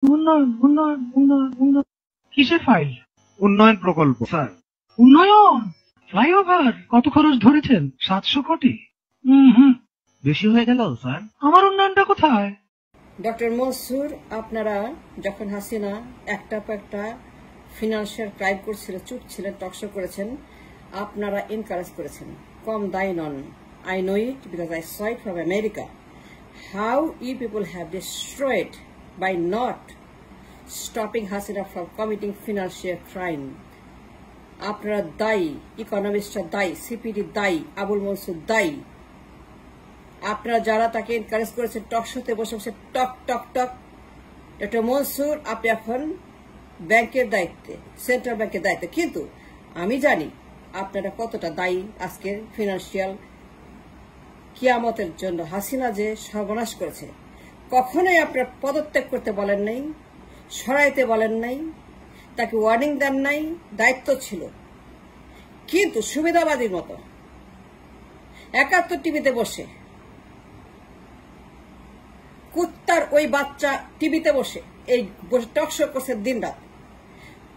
উন্নয়ন উন্নয়ন উন্নয়ন উন্নয়ন কিসের ফাইল? উন্নয়ন প্রকল্প স্যার। উন্নয়ন ফ্লাইওভার কত খরচ ধরেছেন? 700 কোটি? বেশি হয়ে গেল স্যার। আমার উন্নয়নটা কোথায়? ডক্টর মনসুর, আপনারা যখন হাসিনা একটা পর একটা ফিনান্সিয়াল ক্রাইম করছিল, চুপ ছিলেন, টকশো করেছেন, আপনারা এনকারেজ করেছেন। কম দায়ী নন। I know it because I saw it from America. How you people have destroyed by not stopping Hasina from committing financial crime. আপনারা দায়ী, ইকোনমিস্টরা দায়ী, সিপিডি দায়ী, আবুল মনসুর দায়ী। আপনারা যারা তাকে এনকারেজ করেছেন টকশোতে বসে বসে টক টক টক। ডক্টর মনসুর, আপনি এখন ব্যাংকের দায়িত্বে, সেন্ট্রাল ব্যাংকের দায়িত্বে, কিন্তু আমি জানি আপনারা কতটা দায়ী আজকের ফিনান্সিয়াল কিয়ামতের জন্য। হাসিনা যে সর্বনাশ করেছে, কখনোই আপনার পদত্যাগ করতে বলেন নাই, সরাইতে বলেন নাই, তাকে ওয়ার্নিং দেন নাই, দায়িত্ব ছিল। কিন্তু সুবিধাবাদীর মতো 71 টিভিতে বসে, কুত্তার ওই বাচ্চা টিভিতে বসে এই টকশো করছে দিন রাত,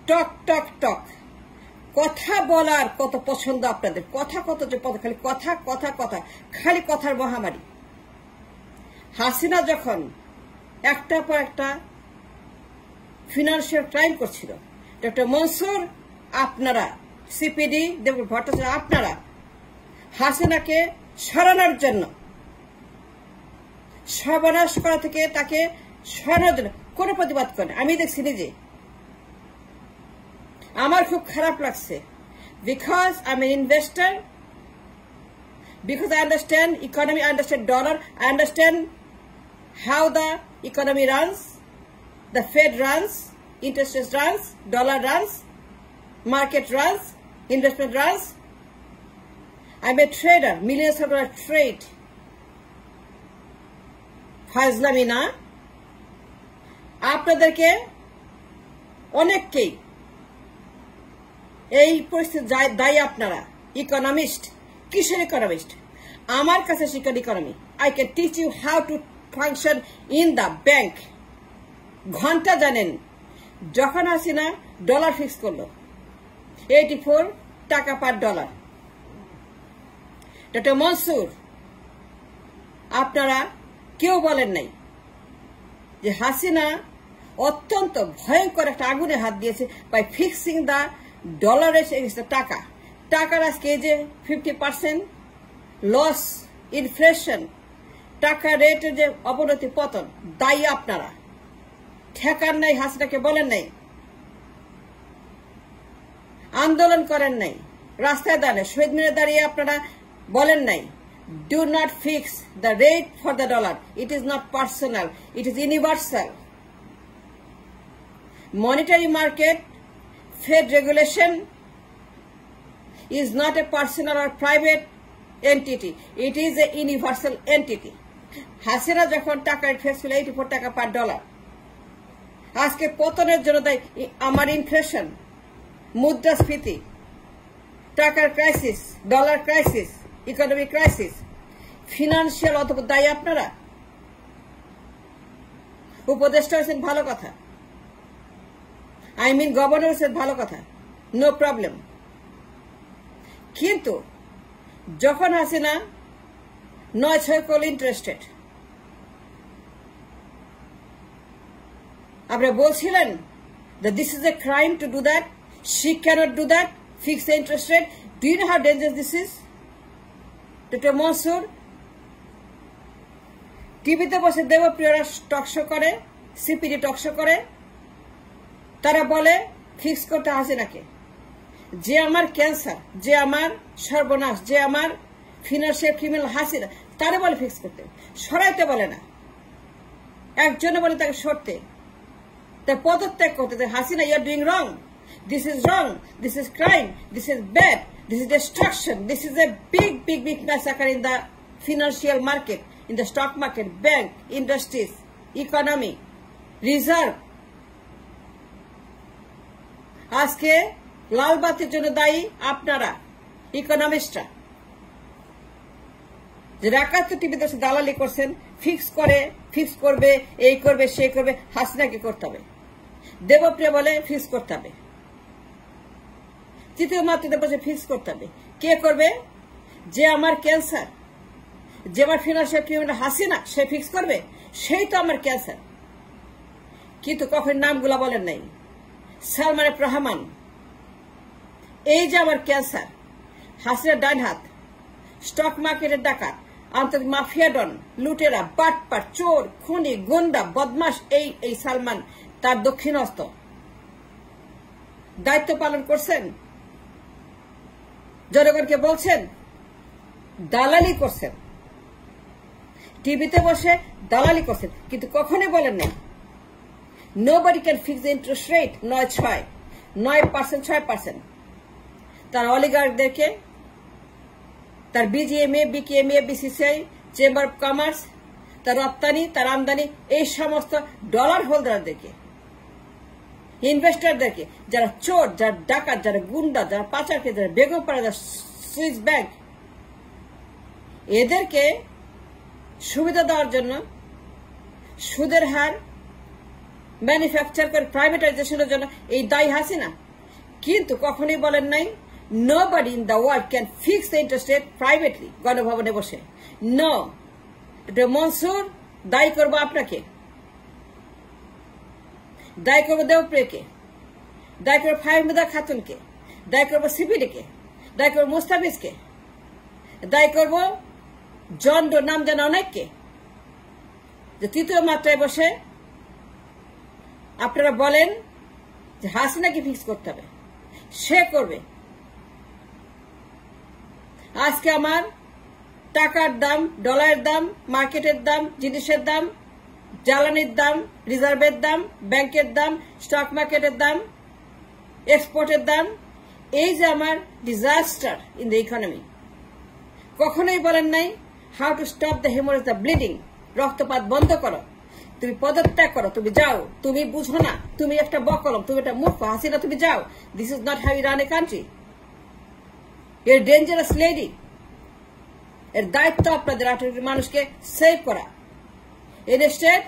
টক টক টক। কথা বলার কত পছন্দ আপনাদের, কথা কত যে পদ, খালি কথা কথা কথা, খালি কথার মহামারী। হাসিনা যখন একটা পর একটা ফিনান্সিয়াল ক্রাইম করছিল, ডক্টর মনসুর, আপনারা সিপিডি, দেবপুর ভট্টাচার্য, আপনারা হাসিনাকে সরানোর জন্য, সর্বনাশ করা থেকে তাকে সরানোর জন্য কোনো প্রতিবাদ করেন। আমি দেখছি নিজে, আমার খুব খারাপ লাগছে। Because I am an investor, because I understand economy, I understand dollar, I understand how the economy runs, the Fed runs, interest rate runs, dollar runs, market runs, investment runs. I'm a trader, millions of dollars trade. ফাজলামি না। আপনাদেরকে অনেককেই এই পরিস্থিতি দায়ী আপনারা। Economist, কিসের economist? আমার কাছে শিখেন economy. I can teach you how to function in the bank. ঘন্টা জানেন। যখন হাসিনা ডলার ফিক্স করলো 84 টাকা পার ডলার, ডক্টর মনসুর, আপনারা কেউ বলেন নাই যে হাসিনা অত্যন্ত ভয়ঙ্কর একটা আগুনে হাত দিয়েছে বাই ফিক্সিং দ্য ডলারের টাকা। টাকার আজকে যে 50% লস, ইনফ্লেশন, টাকা রেটের যে অবনতি, পতন, দায়ী আপনারা। ঠেকান নাই, হাসিনাকে বলেন নাই, আন্দোলন করেন নাই, রাস্তায় দাঁড়িয়ে, শহীদ মিনারে দাঁড়িয়ে আপনারা বলেন নাই do not fix the rate for the dollar. It is not personal, it is universal. Monetary market, Fed regulation is not a personal or private entity. It is a universal entity. Hasina যখন টাকার face ছিল 84 টাকা পার dollar, আজকে পতনের জন্য দায়ী আমার inflation, মুদ্রাস্ফীতি, টাকার crisis, dollar crisis, economic crisis, financial অথবা দায়ী আপনারা। উপদেষ্টা হয়েছেন ভালো কথা, আই মিন গভর্নর হয়েছেন ভালো কথা, নো প্রবলেম। কিন্তু যখন হাসিনা 9-6 কোটি ইন্টারেস্টেড, আপনারা বলছিলেন that this is a crime to do that, she cannot do that, fix the interest rate. Do you know how dangerous this is? Dr. Mansour, টিভিতে বসে দেবপ্রিয়রা টকশো করে, সিপিডি টকশো করে, তারা বলে ফিক্স করতে হাসিনাকে। যে আমার ক্যান্সার, যে আমার সর্বনাশ, যে আমার ফিনান্সিয়াল ক্রিমিনাল হাসিনা, তারা বলে ফিক্স করতে, সরাইতে বলে না। একজনে বলে তাকে সরতে, তার পদত্যাগ করতে। Hasina, you are doing wrong, this is wrong, this is crime, this is bad, this is destruction, this is a big big big massacre in the financial market, in the stock market, bank, industries, economy, reserve. আজকে লাল বাতির জন্য দায়ী আপনারা, ইকোনমিস্টরা, যে 71 টিভিতে দালালি করছেন, fix করে ফিক্স করবে, এই করবে, সেই করবে, হাসিনাকে করতে হবে। দেবপ্রিয় বলে ফিক্স করতে হবে, তৃতীয় মাতৃতে বসে ফিক্স করতে হবে। কে করবে? যে আমার ক্যান্সার, যে আমার ফিনান্সিয়াল ক্রিমিনাল হাসিনা, সে ফিক্স করবে, সেই তো আমার ক্যান্সার। কিন্তু কখন নামগুলা বলেন নাই। সালমান এফ রহমান এই যে আমার ক্যান্সার, হাসিনা ডান হাত, স্টক মার্কেটের ডাকাত, আন্তর্জাতিক মাফিয়া ডন, লুটেরা, বাটপাট, চোর, খুনি, গুন্ডা, বদমাস, এই সালমান তার দক্ষিণ হস্ত। দায়িত্ব পালন করছেন, জনগণকে বলছেন, দালালি করছেন, টিভিতে বসে দালালি করছেন, কিন্তু কখনোই বলেন নাই nobody can fix the interest rate 9%, 6%। তার অলিগার্কদেরকে, তার BGMEA, BKMEA, BCCI, chamber of commerce, তার রপ্তানি, তার আমদানি, এই সমস্ত ডলার হোল্ডারদেরকে, ইনভেস্টরদেরকে, যারা চোর, যারা ডাকাত, যারা গুন্ডা, যারা পাচারকে, যারা বেগমপাড়া, যারা সুইস ব্যাংক, এদেরকে সুবিধা দেওয়ার জন্য সুদের হার ম্যানুফ্যাকচার করে প্রাইভেটাইজেশনের জন্য এই দায়ী হাসিনা। কিন্তু কখনোই বলেন নাই nobody in the world can fix the interest rate privately গণভবনে বসে। নো, এটা মনসুর দায়ী করবো আপনাকে, দায়ী করবো দেবপ্রিয়কে, দায়ী করবো ফাহিমুদা খাতুনকে, দায়ী করবো সিপিডিকে, দায়ী করবো মুস্তাফিজকে, দায়ী করবো জন্ড নাম জানা অনেককে, যে তৃতীয় মাত্রায় বসে আপনারা বলেন যে হাসিনাকে ফিক্স করতে হবে, সে করবে। আজকে আমার টাকার দাম, ডলারের দাম, মার্কেটের দাম, জিনিসের দাম, জ্বালানির দাম, রিজার্ভের দাম, ব্যাংকের দাম, স্টক মার্কেটের দাম, এক্সপোর্টের দাম, এই যে আমার ডিজাস্টার ইন দ্য ইকোনমি। কখনোই বলেন নাই how to stop the haemorrhage, the bleeding, রক্তপাত বন্ধ করো, তুমি পদত্যাগ করো, তুমি যাও, তুমি বুঝো না, তুমি একটা বকলম, তুমি একটা মূর্খ, হাসিনা তুমি যাও। This is not how you run a country. এর ডেঞ্জারাস লেডি, এর দায়িত্ব আপনাদের 18 মানুষকে সেভ করা। ইনস্টেড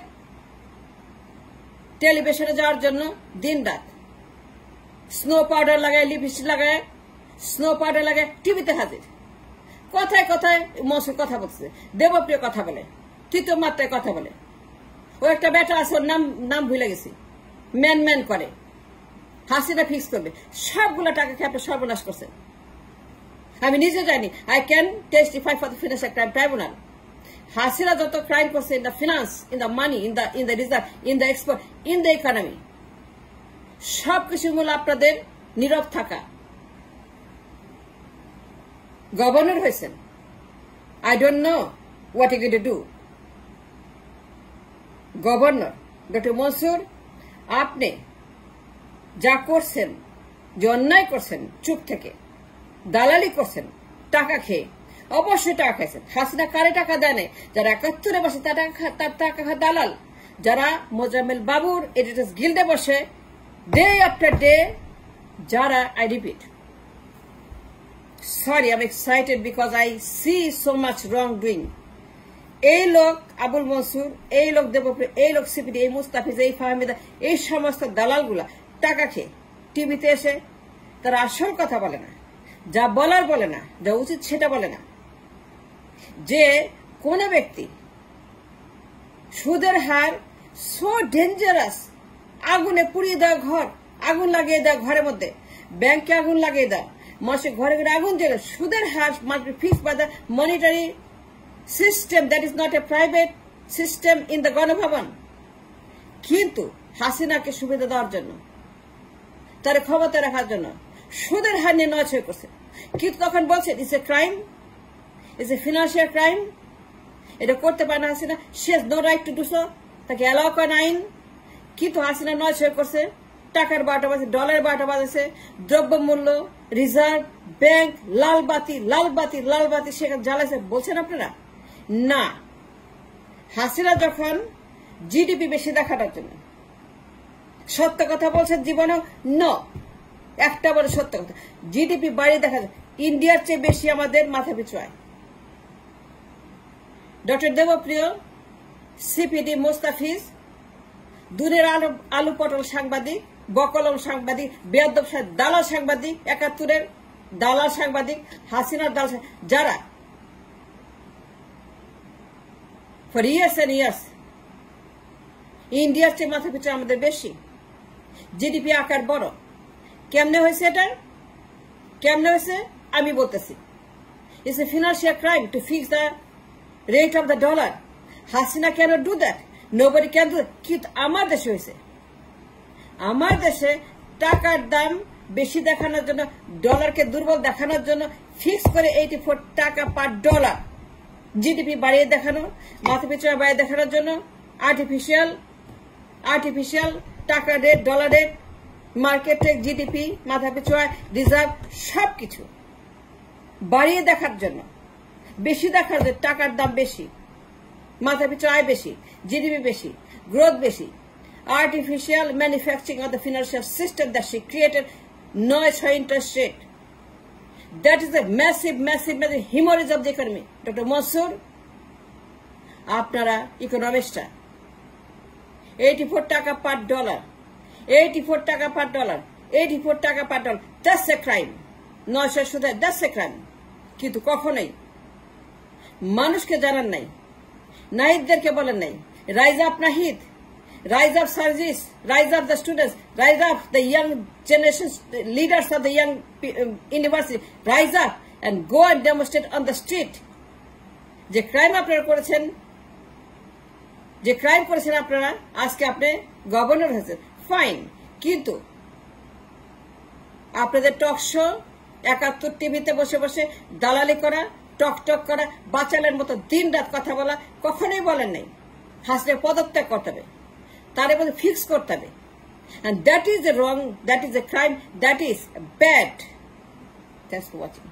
টেলিভিশনে যাওয়ার জন্য দিন রাত স্নো পাউডার লাগায়, লিপস্টিক লাগায়, স্নো পাউডার লাগায় টিভিতে হাজির। কথায় কথায় মনসুর কথা বলছে, দেবপ্রিয় কথা বলে, তৃতীয় মাত্রায় কথা বলে। ও একটা বেটা আছে, ওর নাম ভুলে গেছি, ম্যান করে, হাসিনা ফিক্স করবে। সবগুলো টাকা খেয়ে আপনি সর্বনাশ করছেন। আমি নিজে জানি, I can testify for the financial crime tribunal. Hasina যত ক্রাইম করছে in the finance, in the money, in the reserve, in the export, in the economy, সবকিছু মূল আপনাদের নীরব থাকা। গভর্নর হয়েছেন, I don't know what you going to do. Governor doctor Mansur, আপনি যা করছেন, যে অন্যায় করছেন, চুপ থেকে দালালি করছেন, টাকা খেয়ে, অবশ্যই টাকা খাইছেন। হাসিনা কারে টাকা দেয় নাই? যারা 71-এ বসে তার টাকা খা দালাল, যারা মোজাম্মেল বাবুর এডিটর্স গিল্ডে বসে ডে আফটার ডে, যারা, I repeat, sorry I am excited because I see so much wrong doing. এই লোক আবুল মনসুর, এই লোক দেবপ্রিয়, এই লোক সিপিডি, এই মুস্তাফিজ, এই ফাহমিদা, এই সমস্ত দালালগুলা টাকা খেয়ে টিভিতে এসে তারা আসল কথা বলে না, যা বলার বলে না, যা উচিত সেটা বলে না। যে কোন ব্যক্তি সুদের হার সো ডেঞ্জারাস, আগুনে পুড়িয়ে দেওয়া ঘর, আগুন লাগিয়ে দেওয়া ঘরের মধ্যে, ব্যাংকে আগুন লাগিয়ে দেওয়া, মানুষের ঘরে ঘরে আগুন জ্বলে, সুদের হার must be fixed by the monetary system, that is not a private system in the Gonobhaban. কিন্তু হাসিনাকে সুবিধা দেওয়ার জন্য, তার ক্ষমতা রাখার জন্য সুদের হার নিয়ে নয় করছে। কিন্তু তখন বলছে it's a crime, it's a financial crime, এটা করতে পারে না Hasina, she has no right to do so, তাকে অ্যালাউ করে আইন। কিন্তু হাসিনা নয় করছে, টাকার 12টা বাজে, ডলারের 12টা বাজেছে, দ্রব্যমূল্য, রিজার্ভ, ব্যাংক, লাল বাতি, লাল বাতি, লাল বাতি সেখানে জ্বালাইছে। বলছেন আপনারা না, হাসিনা যখন জিডিপি বেশি দেখানোর জন্য সত্য কথা বলছেন জীবনেও, একটা বড় সত্য কথা, জিডিপি বাড়িয়ে দেখা যায় ইন্ডিয়ার চেয়ে বেশি আমাদের মাথা পিছু আয়। ডক্টর দেবপ্রিয় সিপিডি মোস্তাফিজ, দুনের আলু পটল সাংবাদিক, বকলম সাংবাদিক, বেয়াদব দালাল সাংবাদিক, ৭১-এর দালাল সাংবাদিক, হাসিনার দালাল, যারা ফর ইয়ার্স এন্ড ইয়ার্স ইন্ডিয়ার চেয়ে মাথা পিছু আমাদের বেশি, জিডিপি আকার বড়। কেমনে হয়েছে এটা? কেমনে হয়েছে আমি বলতেছি। It's a financial crime to fix the rate of the dollar. Hasina can do that, nobody can do. কিন্তু আমার দেশে হয়েছে, আমার দেশে টাকার দাম বেশি দেখানোর জন্য, ডলারকে দুর্বল দেখানোর জন্য ফিক্স করে 84 টাকা পার ডলার জিডিপি বাড়িয়ে দেখানো, মাথা পিছু বাড়িয়ে দেখানোর জন্য আর্টিফিশিয়াল টাকা রেট, ডলার রেট, মার্কেটে জিডিপি, মাথা পিছু রিজার্ভ সবকিছু বাড়িয়ে দেখার জন্য, বেশি দেখার জন্য, টাকার দাম বেশি, মাথা পিছু আয় বেশি, জিডিপি বেশি, গ্রোথ বেশি, artificial manufacturing of the financial system that she created, noise her interest rate. That is a massive hemorrhage of the economy. Dr. Mansour, আপনারা ইকোনমিস্টরা, 84 টাকা পার ডলার, 84 টাকা পার ডলার, 84 টাকা পার ডলার, that's a crime. 900 সুদে that's a crime. কিন্তু কখনোই মানুষকে জানান নাই, নাহিদদেরকে বলেন নাই, rise up Nahid, rise up service, rise up the students, rise up the young generations, leaders of the young university, rise up and go and demonstrate on the street. যে crime আপনারা করেছেন, যে ক্রাইম করেছেন আপনারা, আজকে আপনি গভর্নর হয়েছেন, fine. কিন্তু আপনাদের টক শো, ৭১ টিভিতে বসে বসে দালালি করা, টক করা, বাচালের মতো দিন রাত কথা বলা কখনোই বলেন নাই। হাসিনার পদত্যাগ করতে হবে, তার মধ্যে ফিক্স করতে হবে। And that is a wrong, that is a crime, that is bad. Thanks for watching.